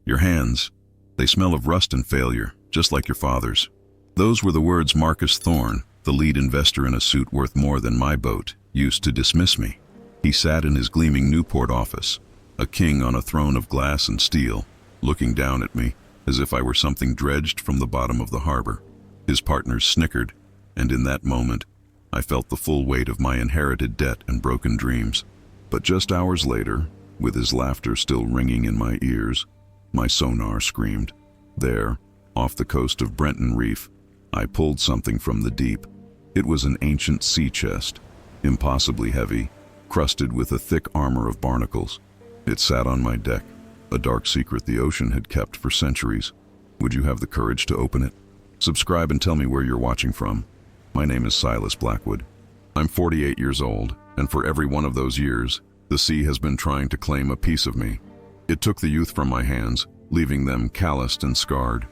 Your hands, they smell of rust and failure, just like your father's." Those were the words Marcus Thorne, the lead investor in a suit worth more than my boat, used to dismiss me. He sat in his gleaming Newport office, a king on a throne of glass and steel, looking down at me as if I were something dredged from the bottom of the harbor. His partners snickered, and in that moment, I felt the full weight of my inherited debt and broken dreams. But just hours later, with his laughter still ringing in my ears, my sonar screamed. There, off the coast of Brenton Reef, I pulled something from the deep. It was an ancient sea chest, impossibly heavy, crusted with a thick armor of barnacles. It sat on my deck, a dark secret the ocean had kept for centuries. Would you have the courage to open it? Subscribe and tell me where you're watching from. My name is Silas Blackwood. I'm 48 years old, and for every one of those years, the sea has been trying to claim a piece of me. It took the youth from my hands, leaving them calloused and scarred.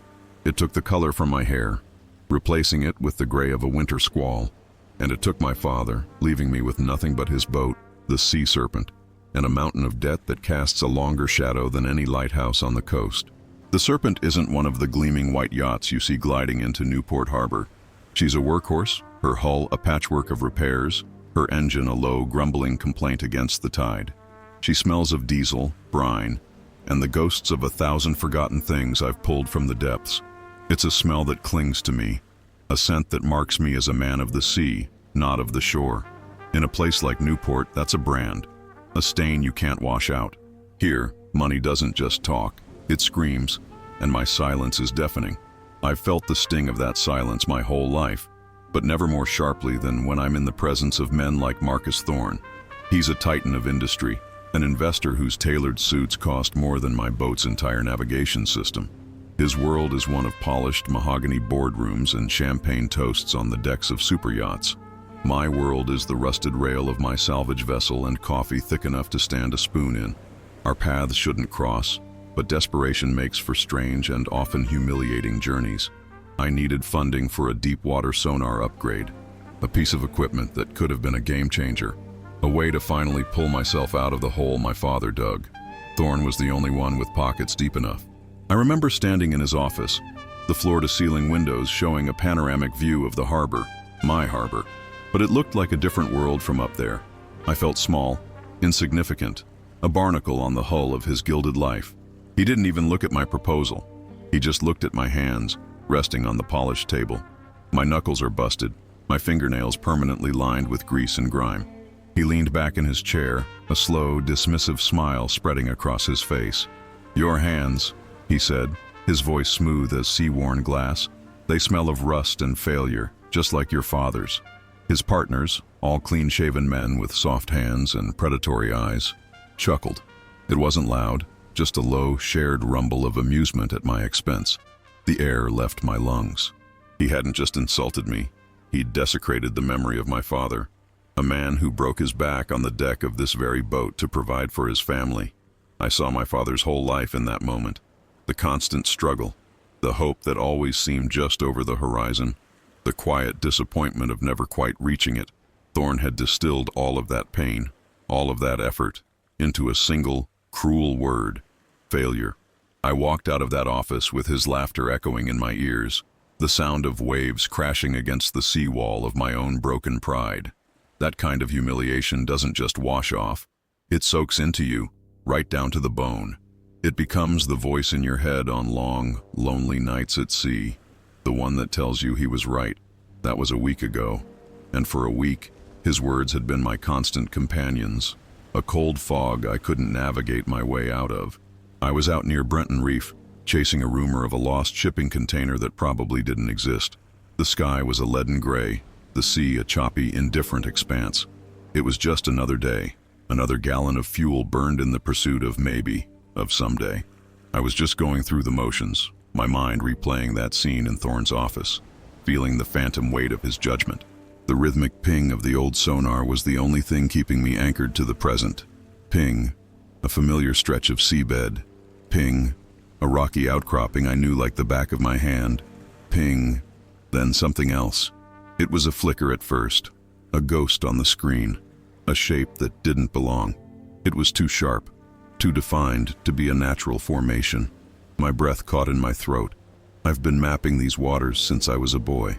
It took the color from my hair, replacing it with the gray of a winter squall. And it took my father, leaving me with nothing but his boat, the Sea Serpent, and a mountain of debt that casts a longer shadow than any lighthouse on the coast. The Serpent isn't one of the gleaming white yachts you see gliding into Newport Harbor. She's a workhorse, her hull a patchwork of repairs, her engine a low, grumbling complaint against the tide. She smells of diesel, brine, and the ghosts of 1,000 forgotten things I've pulled from the depths. It's a smell that clings to me, a scent that marks me as a man of the sea, not of the shore. In a place like Newport, that's a brand, a stain you can't wash out. Here, money doesn't just talk, it screams, and my silence is deafening. I've felt the sting of that silence my whole life, but never more sharply than when I'm in the presence of men like Marcus Thorne. He's a titan of industry, an investor whose tailored suits cost more than my boat's entire navigation system. His world is one of polished mahogany boardrooms and champagne toasts on the decks of super yachts. My world is the rusted rail of my salvage vessel and coffee thick enough to stand a spoon in. Our paths shouldn't cross, but desperation makes for strange and often humiliating journeys. I needed funding for a deep water sonar upgrade, a piece of equipment that could have been a game changer, a way to finally pull myself out of the hole my father dug. Thorne was the only one with pockets deep enough. I remember standing in his office, the floor-to-ceiling windows showing a panoramic view of the harbor, my harbor, but it looked like a different world from up there. I felt small, insignificant, a barnacle on the hull of his gilded life. He didn't even look at my proposal. He just looked at my hands, resting on the polished table. My knuckles are busted, my fingernails permanently lined with grease and grime. He leaned back in his chair, a slow, dismissive smile spreading across his face. "Your hands," he said, his voice smooth as sea-worn glass. "They smell of rust and failure, just like your father's." His partners, all clean-shaven men with soft hands and predatory eyes, chuckled. It wasn't loud, just a low, shared rumble of amusement at my expense. The air left my lungs. He hadn't just insulted me, he'd desecrated the memory of my father, a man who broke his back on the deck of this very boat to provide for his family. I saw my father's whole life in that moment. The constant struggle, the hope that always seemed just over the horizon, the quiet disappointment of never quite reaching it. Thorne had distilled all of that pain, all of that effort, into a single, cruel word: failure. I walked out of that office with his laughter echoing in my ears, the sound of waves crashing against the seawall of my own broken pride. That kind of humiliation doesn't just wash off, it soaks into you, right down to the bone. It becomes the voice in your head on long, lonely nights at sea, the one that tells you he was right. That was a week ago, and for a week, his words had been my constant companions, a cold fog I couldn't navigate my way out of. I was out near Brenton Reef, chasing a rumor of a lost shipping container that probably didn't exist. The sky was a leaden gray, the sea a choppy, indifferent expanse. It was just another day, another gallon of fuel burned in the pursuit of maybe, of someday. I was just going through the motions, my mind replaying that scene in Thorne's office, feeling the phantom weight of his judgment. The rhythmic ping of the old sonar was the only thing keeping me anchored to the present. Ping, a familiar stretch of seabed. Ping, a rocky outcropping I knew like the back of my hand. Ping, then something else. It was a flicker at first, a ghost on the screen, a shape that didn't belong. It was too sharp, too defined to be a natural formation. My breath caught in my throat. I've been mapping these waters since I was a boy.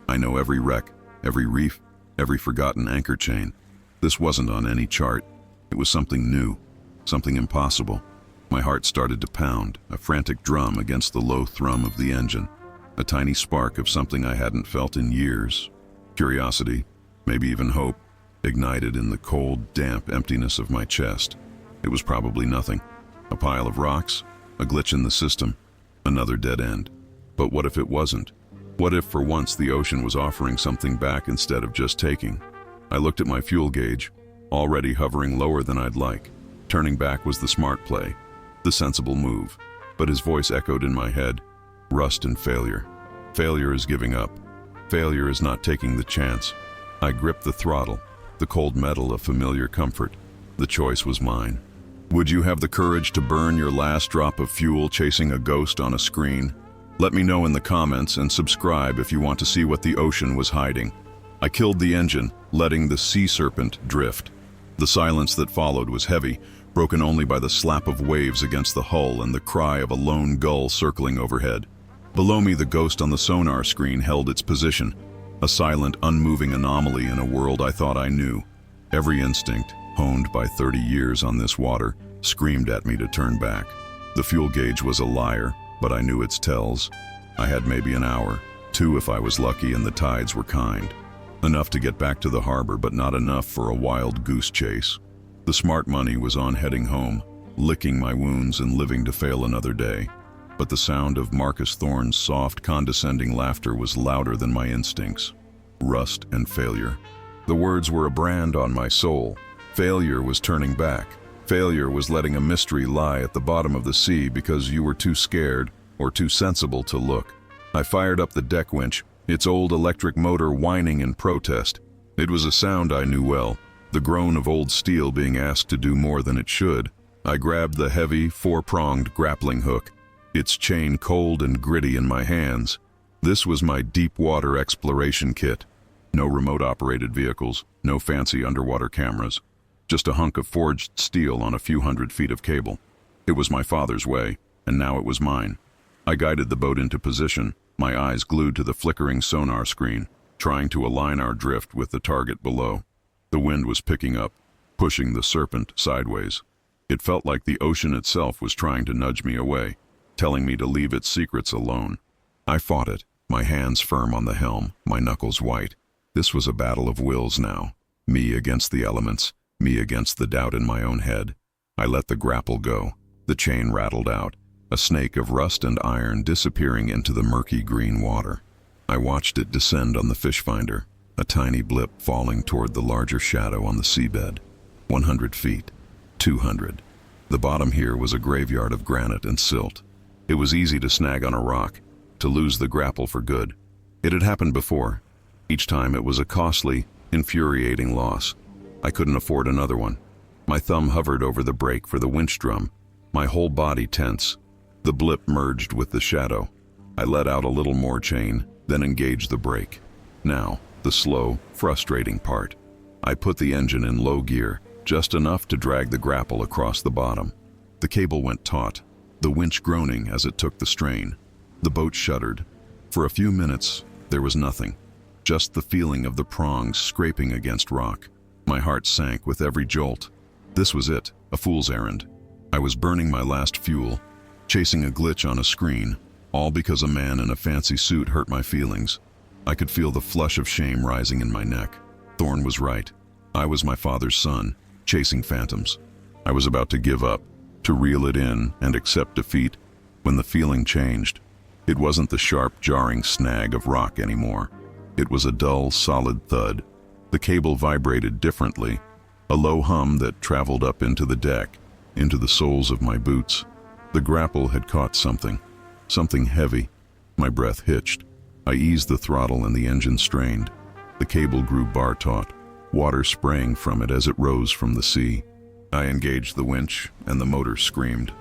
I know every wreck, every reef, every forgotten anchor chain. This wasn't on any chart. It was something new, something impossible. My heart started to pound, a frantic drum against the low thrum of the engine. A tiny spark of something I hadn't felt in years. Curiosity, maybe even hope, ignited in the cold, damp emptiness of my chest. It was probably nothing. A pile of rocks, a glitch in the system, another dead end. But what if it wasn't? What if for once the ocean was offering something back instead of just taking? I looked at my fuel gauge, already hovering lower than I'd like. Turning back was the smart play, the sensible move. But his voice echoed in my head, rust and failure. Failure is giving up. Failure is not taking the chance. I gripped the throttle, the cold metal of familiar comfort. The choice was mine. Would you have the courage to burn your last drop of fuel chasing a ghost on a screen? Let me know in the comments and subscribe if you want to see what the ocean was hiding. I killed the engine, letting the sea serpent drift. The silence that followed was heavy, broken only by the slap of waves against the hull and the cry of a lone gull circling overhead. Below me, the ghost on the sonar screen held its position, a silent, unmoving anomaly in a world I thought I knew. Every instinct, honed by 30 years on this water, screamed at me to turn back. The fuel gauge was a liar, but I knew its tells. I had maybe an hour, 2 if I was lucky and the tides were kind. Enough to get back to the harbor, but not enough for a wild goose chase. The smart money was on heading home, licking my wounds and living to fail another day. But the sound of Marcus Thorne's soft, condescending laughter was louder than my instincts. Rust and failure. The words were a brand on my soul. Failure was turning back. Failure was letting a mystery lie at the bottom of the sea because you were too scared or too sensible to look. I fired up the deck winch, its old electric motor whining in protest. It was a sound I knew well, the groan of old steel being asked to do more than it should. I grabbed the heavy, 4-pronged grappling hook, its chain cold and gritty in my hands. This was my deep water exploration kit. No remote-operated vehicles, no fancy underwater cameras. Just a hunk of forged steel on a few hundred feet of cable. It was my father's way, and now it was mine. I guided the boat into position, my eyes glued to the flickering sonar screen, trying to align our drift with the target below. The wind was picking up, pushing the Serpent sideways. It felt like the ocean itself was trying to nudge me away, telling me to leave its secrets alone. I fought it, my hands firm on the helm, my knuckles white. This was a battle of wills now, me against the elements, me against the doubt in my own head. I let the grapple go. The chain rattled out, a snake of rust and iron disappearing into the murky green water. I watched it descend on the fish finder, a tiny blip falling toward the larger shadow on the seabed. 100 feet, 200. The bottom here was a graveyard of granite and silt. It was easy to snag on a rock, to lose the grapple for good. It had happened before. Each time it was a costly, infuriating loss. I couldn't afford another one. My thumb hovered over the brake for the winch drum, my whole body tense. The blip merged with the shadow. I let out a little more chain, then engaged the brake. Now, the slow, frustrating part. I put the engine in low gear, just enough to drag the grapple across the bottom. The cable went taut, the winch groaning as it took the strain. The boat shuddered. For a few minutes, there was nothing, just the feeling of the prongs scraping against rock. My heart sank with every jolt. This was it, a fool's errand. I was burning my last fuel, chasing a glitch on a screen, all because a man in a fancy suit hurt my feelings. I could feel the flush of shame rising in my neck. Thorne was right. I was my father's son, chasing phantoms. I was about to give up, to reel it in and accept defeat, when the feeling changed. It wasn't the sharp, jarring snag of rock anymore. It was a dull, solid thud. The cable vibrated differently, a low hum that traveled up into the deck, into the soles of my boots. The grapple had caught something heavy. My breath hitched. I eased the throttle and the engine strained. The cable grew bar taut, water spraying from it as it rose from the sea. I engaged the winch and the motor screamed,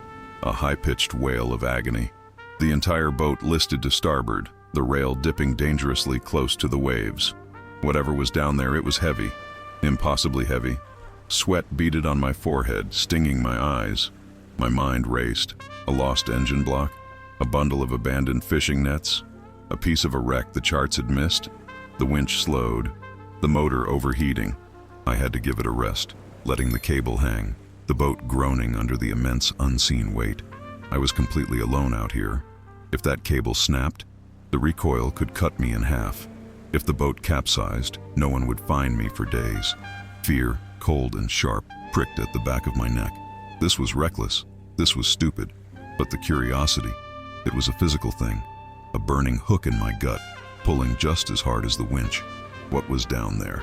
a high-pitched wail of agony. The entire boat listed to starboard, the rail dipping dangerously close to the waves. Whatever was down there, it was heavy, impossibly heavy. Sweat beaded on my forehead, stinging my eyes. My mind raced. A lost engine block? A bundle of abandoned fishing nets, a piece of a wreck the charts had missed. The winch slowed, the motor overheating. I had to give it a rest, letting the cable hang, the boat groaning under the immense unseen weight. I was completely alone out here. If that cable snapped, the recoil could cut me in half. If the boat capsized, no one would find me for days. Fear, cold and sharp, pricked at the back of my neck. This was reckless. This was stupid. But the curiosity, it was a physical thing. A burning hook in my gut, pulling just as hard as the winch. What was down there?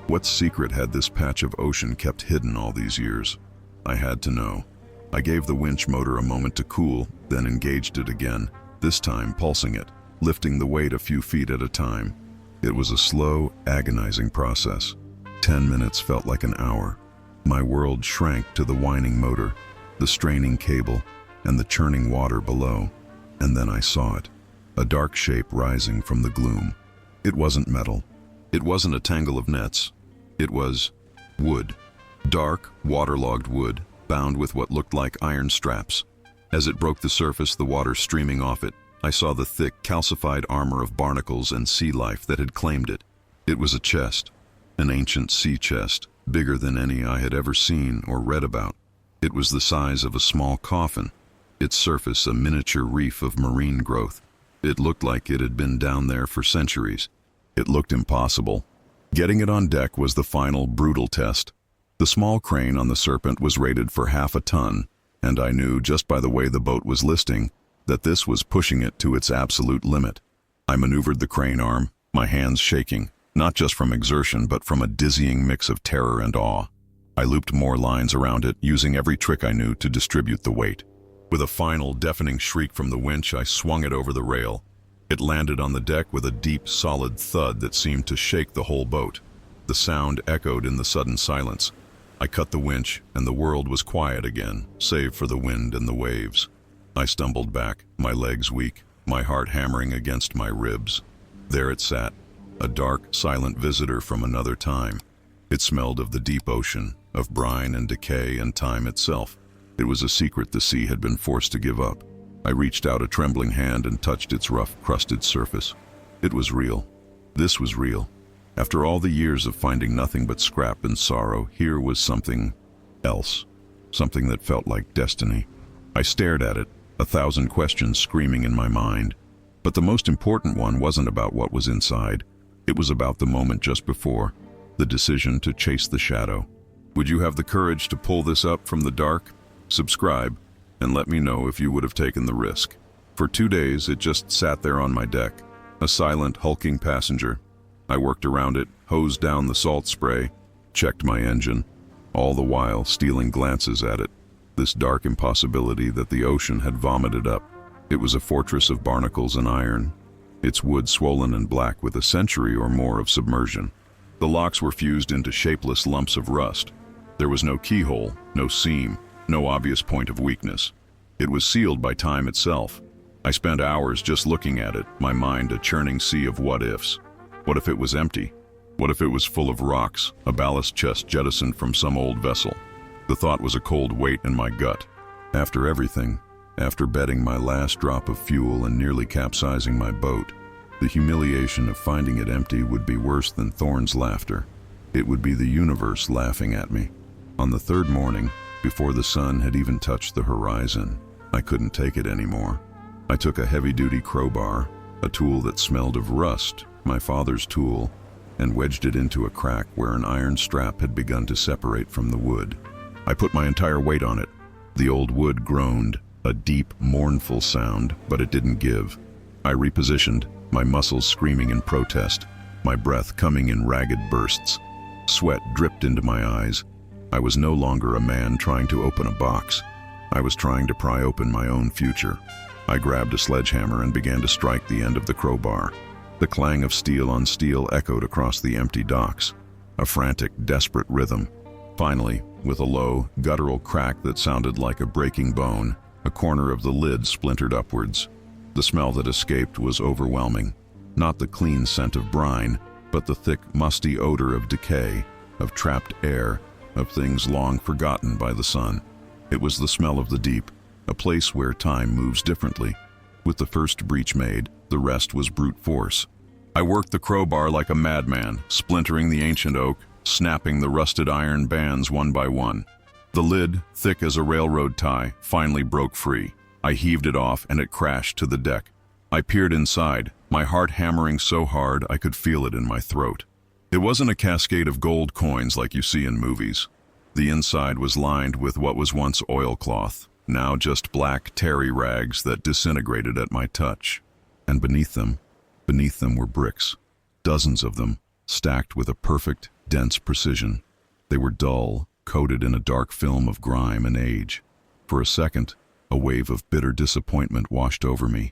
What secret had this patch of ocean kept hidden all these years? I had to know. I gave the winch motor a moment to cool, then engaged it again, this time pulsing it, lifting the weight a few feet at a time. It was a slow, agonizing process. 10 minutes felt like an hour. My world shrank to the whining motor, the straining cable, and the churning water below. And then I saw it, a dark shape rising from the gloom. It wasn't metal. It wasn't a tangle of nets. It was wood. Dark, waterlogged wood, bound with what looked like iron straps. As it broke the surface, the water streaming off it, I saw the thick, calcified armor of barnacles and sea life that had claimed it. It was a chest, an ancient sea chest, bigger than any I had ever seen or read about. It was the size of a small coffin, its surface a miniature reef of marine growth. It looked like it had been down there for centuries. It looked impossible. Getting it on deck was the final, brutal test. The small crane on the Serpent was rated for half a ton, and I knew just by the way the boat was listing that this was pushing it to its absolute limit. I maneuvered the crane arm, my hands shaking, not just from exertion but from a dizzying mix of terror and awe. I looped more lines around it, using every trick I knew to distribute the weight. With a final, deafening shriek from the winch, I swung it over the rail. It landed on the deck with a deep, solid thud that seemed to shake the whole boat. The sound echoed in the sudden silence. I cut the winch, and the world was quiet again, save for the wind and the waves. I stumbled back, my legs weak, my heart hammering against my ribs. There it sat, a dark, silent visitor from another time. It smelled of the deep ocean, of brine and decay and time itself. It was a secret the sea had been forced to give up. I reached out a trembling hand and touched its rough, crusted surface. It was real. This was real. After all the years of finding nothing but scrap and sorrow, here was something else. Something that felt like destiny. I stared at it, 1,000 questions screaming in my mind. But the most important one wasn't about what was inside. It was about the moment just before, the decision to chase the shadow. Would you have the courage to pull this up from the dark? Subscribe, and let me know if you would have taken the risk. For 2 days, it just sat there on my deck, a silent, hulking passenger. I worked around it, hosed down the salt spray, checked my engine, all the while stealing glances at it, this dark impossibility that the ocean had vomited up. It was a fortress of barnacles and iron, its wood swollen and black with a century or more of submersion. The locks were fused into shapeless lumps of rust. There was no keyhole, no seam, no obvious point of weakness. It was sealed by time itself. I spent hours just looking at it, my mind a churning sea of what-ifs. What if it was empty? What if it was full of rocks, a ballast chest jettisoned from some old vessel? The thought was a cold weight in my gut. After everything, after betting my last drop of fuel and nearly capsizing my boat, the humiliation of finding it empty would be worse than Thorne's laughter. It would be the universe laughing at me. On the third morning, before the sun had even touched the horizon, I couldn't take it anymore. I took a heavy-duty crowbar, a tool that smelled of rust, my father's tool, and wedged it into a crack where an iron strap had begun to separate from the wood. I put my entire weight on it. The old wood groaned, a deep, mournful sound, but it didn't give. I repositioned, my muscles screaming in protest, my breath coming in ragged bursts. Sweat dripped into my eyes. I was no longer a man trying to open a box. I was trying to pry open my own future. I grabbed a sledgehammer and began to strike the end of the crowbar. The clang of steel on steel echoed across the empty docks, a frantic, desperate rhythm. Finally, with a low, guttural crack that sounded like a breaking bone, a corner of the lid splintered upwards. The smell that escaped was overwhelming. Not the clean scent of brine, but the thick, musty odor of decay, of trapped air, of things long forgotten by the sun. It was the smell of the deep, a place where time moves differently, With the first breach made, the rest was brute force. I worked the crowbar like a madman, splintering the ancient oak, snapping the rusted iron bands one by one. The lid, thick as a railroad tie, finally broke free. I heaved it off and it crashed to the deck. I peered inside, my heart hammering so hard I could feel it in my throat. It wasn't a cascade of gold coins like you see in movies. The inside was lined with what was once oilcloth, now just black terry rags that disintegrated at my touch. And beneath them were bricks, dozens of them, stacked with a perfect, dense precision. They were dull, coated in a dark film of grime and age. For a second, a wave of bitter disappointment washed over me.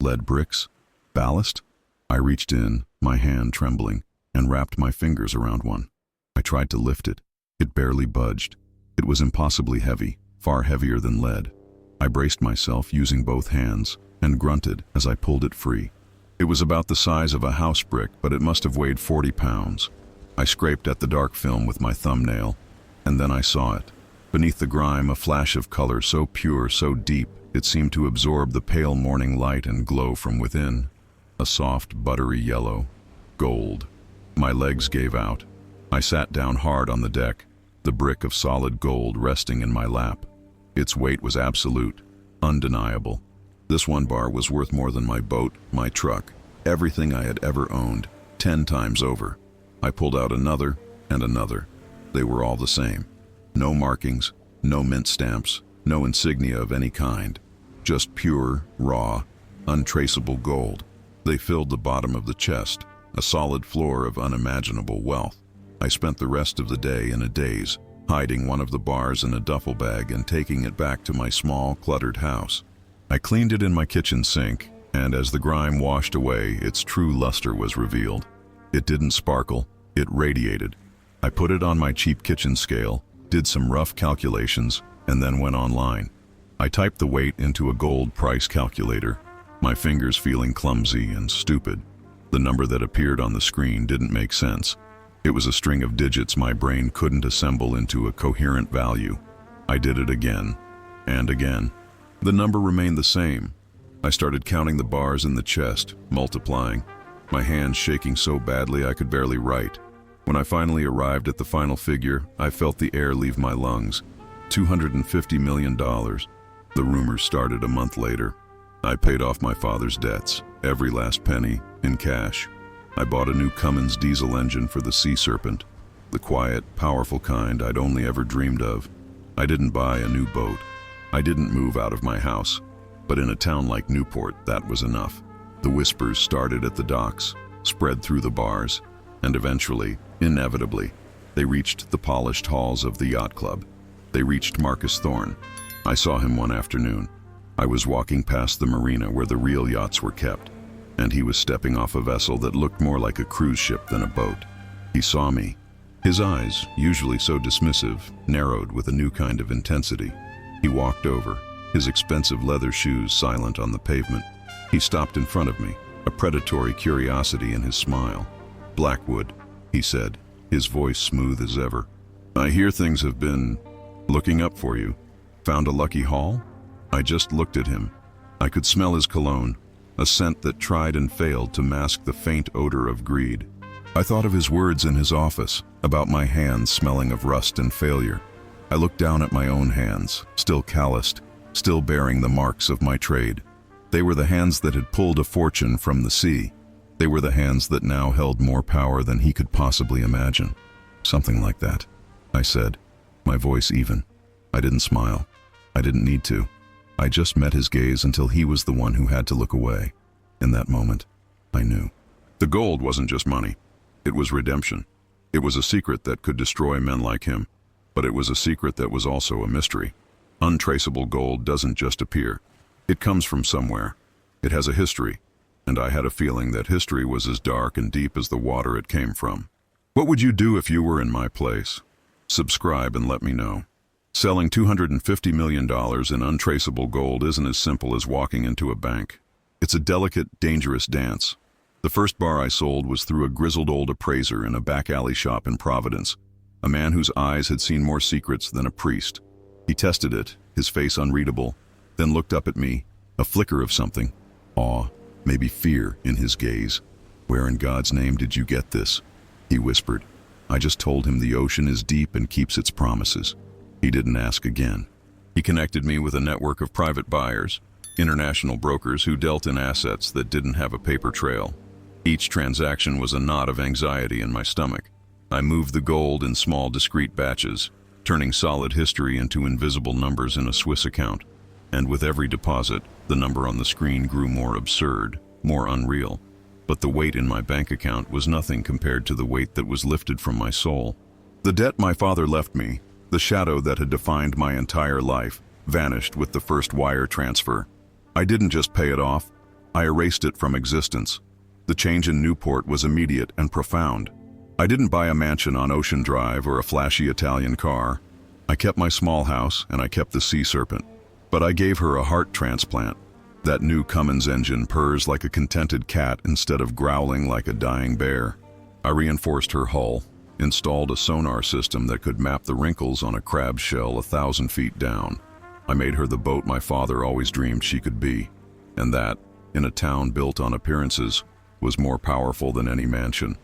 Lead bricks? Ballast? I reached in, my hand trembling, and wrapped my fingers around one. I tried to lift it. It barely budged. It was impossibly heavy, far heavier than lead. I braced myself using both hands and grunted as I pulled it free. It was about the size of a house brick, but it must have weighed 40 pounds. I scraped at the dark film with my thumbnail, and then I saw it. Beneath the grime, a flash of color so pure, so deep, it seemed to absorb the pale morning light and glow from within. A soft, buttery yellow. Gold. My legs gave out. I sat down hard on the deck, the brick of solid gold resting in my lap. Its weight was absolute, undeniable. This one bar was worth more than my boat, my truck, everything I had ever owned, 10 times over. I pulled out another and another. They were all the same. No markings, no mint stamps, no insignia of any kind. Just pure, raw, untraceable gold. They filled the bottom of the chest, a solid floor of unimaginable wealth. I spent the rest of the day in a daze, hiding one of the bars in a duffel bag and taking it back to my small, cluttered house. I cleaned it in my kitchen sink, and as the grime washed away, its true luster was revealed. It didn't sparkle, it radiated. I put it on my cheap kitchen scale, did some rough calculations, and then went online. I typed the weight into a gold price calculator, my fingers feeling clumsy and stupid. The number that appeared on the screen didn't make sense. It was a string of digits my brain couldn't assemble into a coherent value. I did it again, and again. The number remained the same. I started counting the bars in the chest, multiplying, my hands shaking so badly I could barely write. When I finally arrived at the final figure, I felt the air leave my lungs. $250 million. The rumors started a month later. I paid off my father's debts, every last penny, in cash. I bought a new Cummins diesel engine for the Sea Serpent, the quiet, powerful kind I'd only ever dreamed of. I didn't buy a new boat. I didn't move out of my house. But in a town like Newport, that was enough. The whispers started at the docks, spread through the bars, and eventually, inevitably, they reached the polished halls of the yacht club. They reached Marcus Thorne. I saw him one afternoon. I was walking past the marina where the real yachts were kept, and he was stepping off a vessel that looked more like a cruise ship than a boat. He saw me. His eyes, usually so dismissive, narrowed with a new kind of intensity. He walked over, his expensive leather shoes silent on the pavement. He stopped in front of me, a predatory curiosity in his smile. "Blackwood," he said, his voice smooth as ever. "I hear things have been looking up for you. Found a lucky haul?" I just looked at him. I could smell his cologne, a scent that tried and failed to mask the faint odor of greed. I thought of his words in his office, about my hands smelling of rust and failure. I looked down at my own hands, still calloused, still bearing the marks of my trade. They were the hands that had pulled a fortune from the sea. They were the hands that now held more power than he could possibly imagine. "Something like that," I said, my voice even. I didn't smile. I didn't need to. I just met his gaze until he was the one who had to look away. In that moment, I knew. The gold wasn't just money. It was redemption. It was a secret that could destroy men like him, but it was a secret that was also a mystery. Untraceable gold doesn't just appear. It comes from somewhere. It has a history, and I had a feeling that history was as dark and deep as the water it came from. What would you do if you were in my place? Subscribe and let me know. Selling $250 million in untraceable gold isn't as simple as walking into a bank. It's a delicate, dangerous dance. The first bar I sold was through a grizzled old appraiser in a back alley shop in Providence, a man whose eyes had seen more secrets than a priest. He tested it, his face unreadable, then looked up at me, a flicker of something, awe, maybe fear in his gaze. "Where in God's name did you get this?" he whispered. I just told him the ocean is deep and keeps its promises. He didn't ask again. He connected me with a network of private buyers, international brokers who dealt in assets that didn't have a paper trail. Each transaction was a knot of anxiety in my stomach. I moved the gold in small, discrete batches, turning solid history into invisible numbers in a Swiss account. And with every deposit, the number on the screen grew more absurd, more unreal. But the weight in my bank account was nothing compared to the weight that was lifted from my soul. The debt my father left me, the shadow that had defined my entire life, vanished with the first wire transfer. I didn't just pay it off, I erased it from existence. The change in Newport was immediate and profound. I didn't buy a mansion on Ocean Drive or a flashy Italian car. I kept my small house and I kept the Sea Serpent. But I gave her a heart transplant. That new Cummins engine purrs like a contented cat instead of growling like a dying bear. I reinforced her hull, installed a sonar system that could map the wrinkles on a crab shell 1,000 feet down. I made her the boat my father always dreamed she could be. And that, in a town built on appearances, was more powerful than any mansion.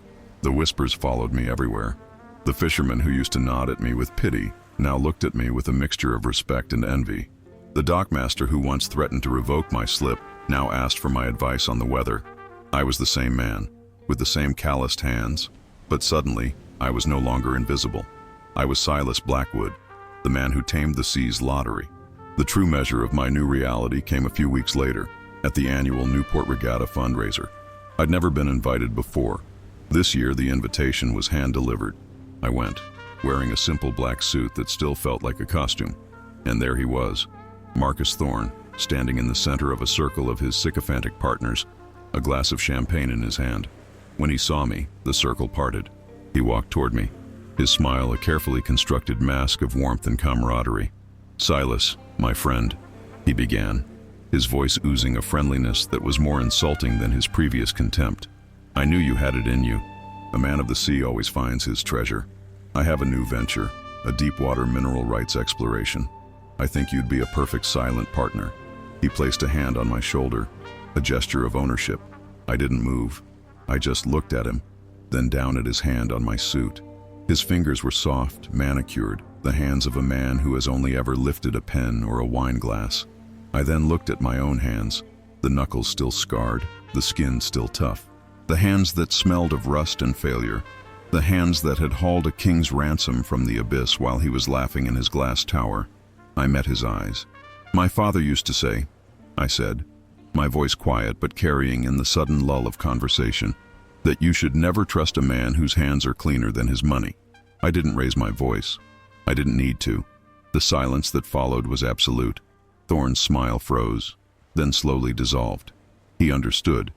The whispers followed me everywhere. The fisherman who used to nod at me with pity now looked at me with a mixture of respect and envy. The dockmaster who once threatened to revoke my slip now asked for my advice on the weather. I was the same man, with the same calloused hands, but suddenly I was no longer invisible. I was Silas Blackwood, the man who tamed the sea's lottery. The true measure of my new reality came a few weeks later, at the annual Newport Regatta fundraiser. I'd never been invited before. This year the invitation was hand-delivered. I went, wearing a simple black suit that still felt like a costume. And there he was, Marcus Thorne, standing in the center of a circle of his sycophantic partners, a glass of champagne in his hand. When he saw me, the circle parted. He walked toward me, his smile a carefully constructed mask of warmth and camaraderie. "Silas, my friend," he began, his voice oozing a friendliness that was more insulting than his previous contempt. "I knew you had it in you. A man of the sea always finds his treasure. I have a new venture, a deep-water mineral rights exploration. I think you'd be a perfect silent partner." He placed a hand on my shoulder, a gesture of ownership. I didn't move. I just looked at him, then down at his hand on my suit. His fingers were soft, manicured, the hands of a man who has only ever lifted a pen or a wine glass. I then looked at my own hands, the knuckles still scarred, the skin still tough. The hands that smelled of rust and failure, the hands that had hauled a king's ransom from the abyss while he was laughing in his glass tower. I met his eyes. "My father used to say," I said, my voice quiet but carrying in the sudden lull of conversation, "that you should never trust a man whose hands are cleaner than his money." I didn't raise my voice. I didn't need to. The silence that followed was absolute. Thorne's smile froze, then slowly dissolved. He understood.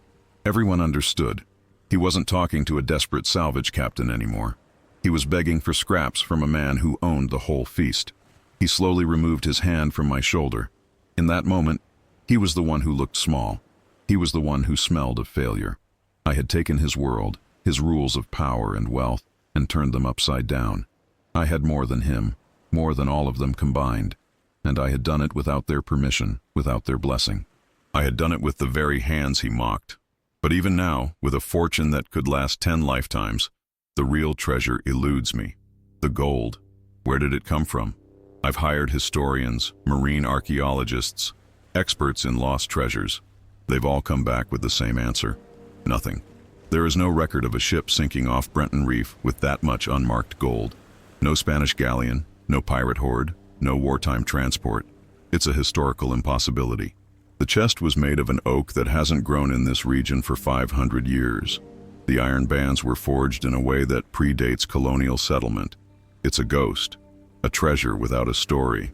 Everyone understood. He wasn't talking to a desperate salvage captain anymore. He was begging for scraps from a man who owned the whole feast. He slowly removed his hand from my shoulder. In that moment, he was the one who looked small. He was the one who smelled of failure. I had taken his world, his rules of power and wealth, and turned them upside down. I had more than him, more than all of them combined, and I had done it without their permission, without their blessing. I had done it with the very hands he mocked. But even now, with a fortune that could last 10 lifetimes, the real treasure eludes me. The gold. Where did it come from? I've hired historians, marine archaeologists, experts in lost treasures. They've all come back with the same answer. Nothing. There is no record of a ship sinking off Brenton Reef with that much unmarked gold. No Spanish galleon, no pirate horde, no wartime transport. It's a historical impossibility. The chest was made of an oak that hasn't grown in this region for 500 years. The iron bands were forged in a way that predates colonial settlement. It's a ghost, a treasure without a story.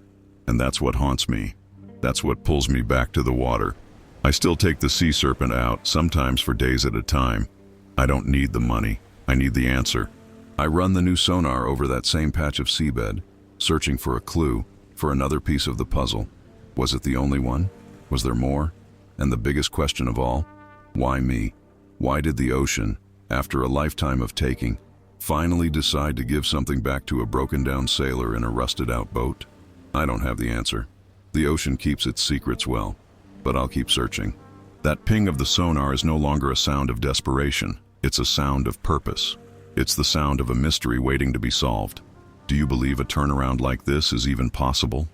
And that's what haunts me. That's what pulls me back to the water. I still take the Sea Serpent out, sometimes for days at a time. I don't need the money. I need the answer. I run the new sonar over that same patch of seabed, searching for a clue, for another piece of the puzzle. Was it the only one? Was there more? And the biggest question of all, why me? Why did the ocean, after a lifetime of taking, finally decide to give something back to a broken-down sailor in a rusted-out boat? I don't have the answer. The ocean keeps its secrets well, but I'll keep searching. That ping of the sonar is no longer a sound of desperation. It's a sound of purpose. It's the sound of a mystery waiting to be solved. Do you believe a turnaround like this is even possible?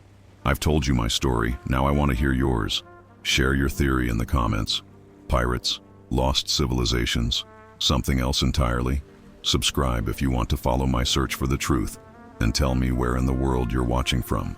I've told you my story, now I want to hear yours. Share your theory in the comments. Pirates, lost civilizations, something else entirely? Subscribe if you want to follow my search for the truth, and tell me where in the world you're watching from.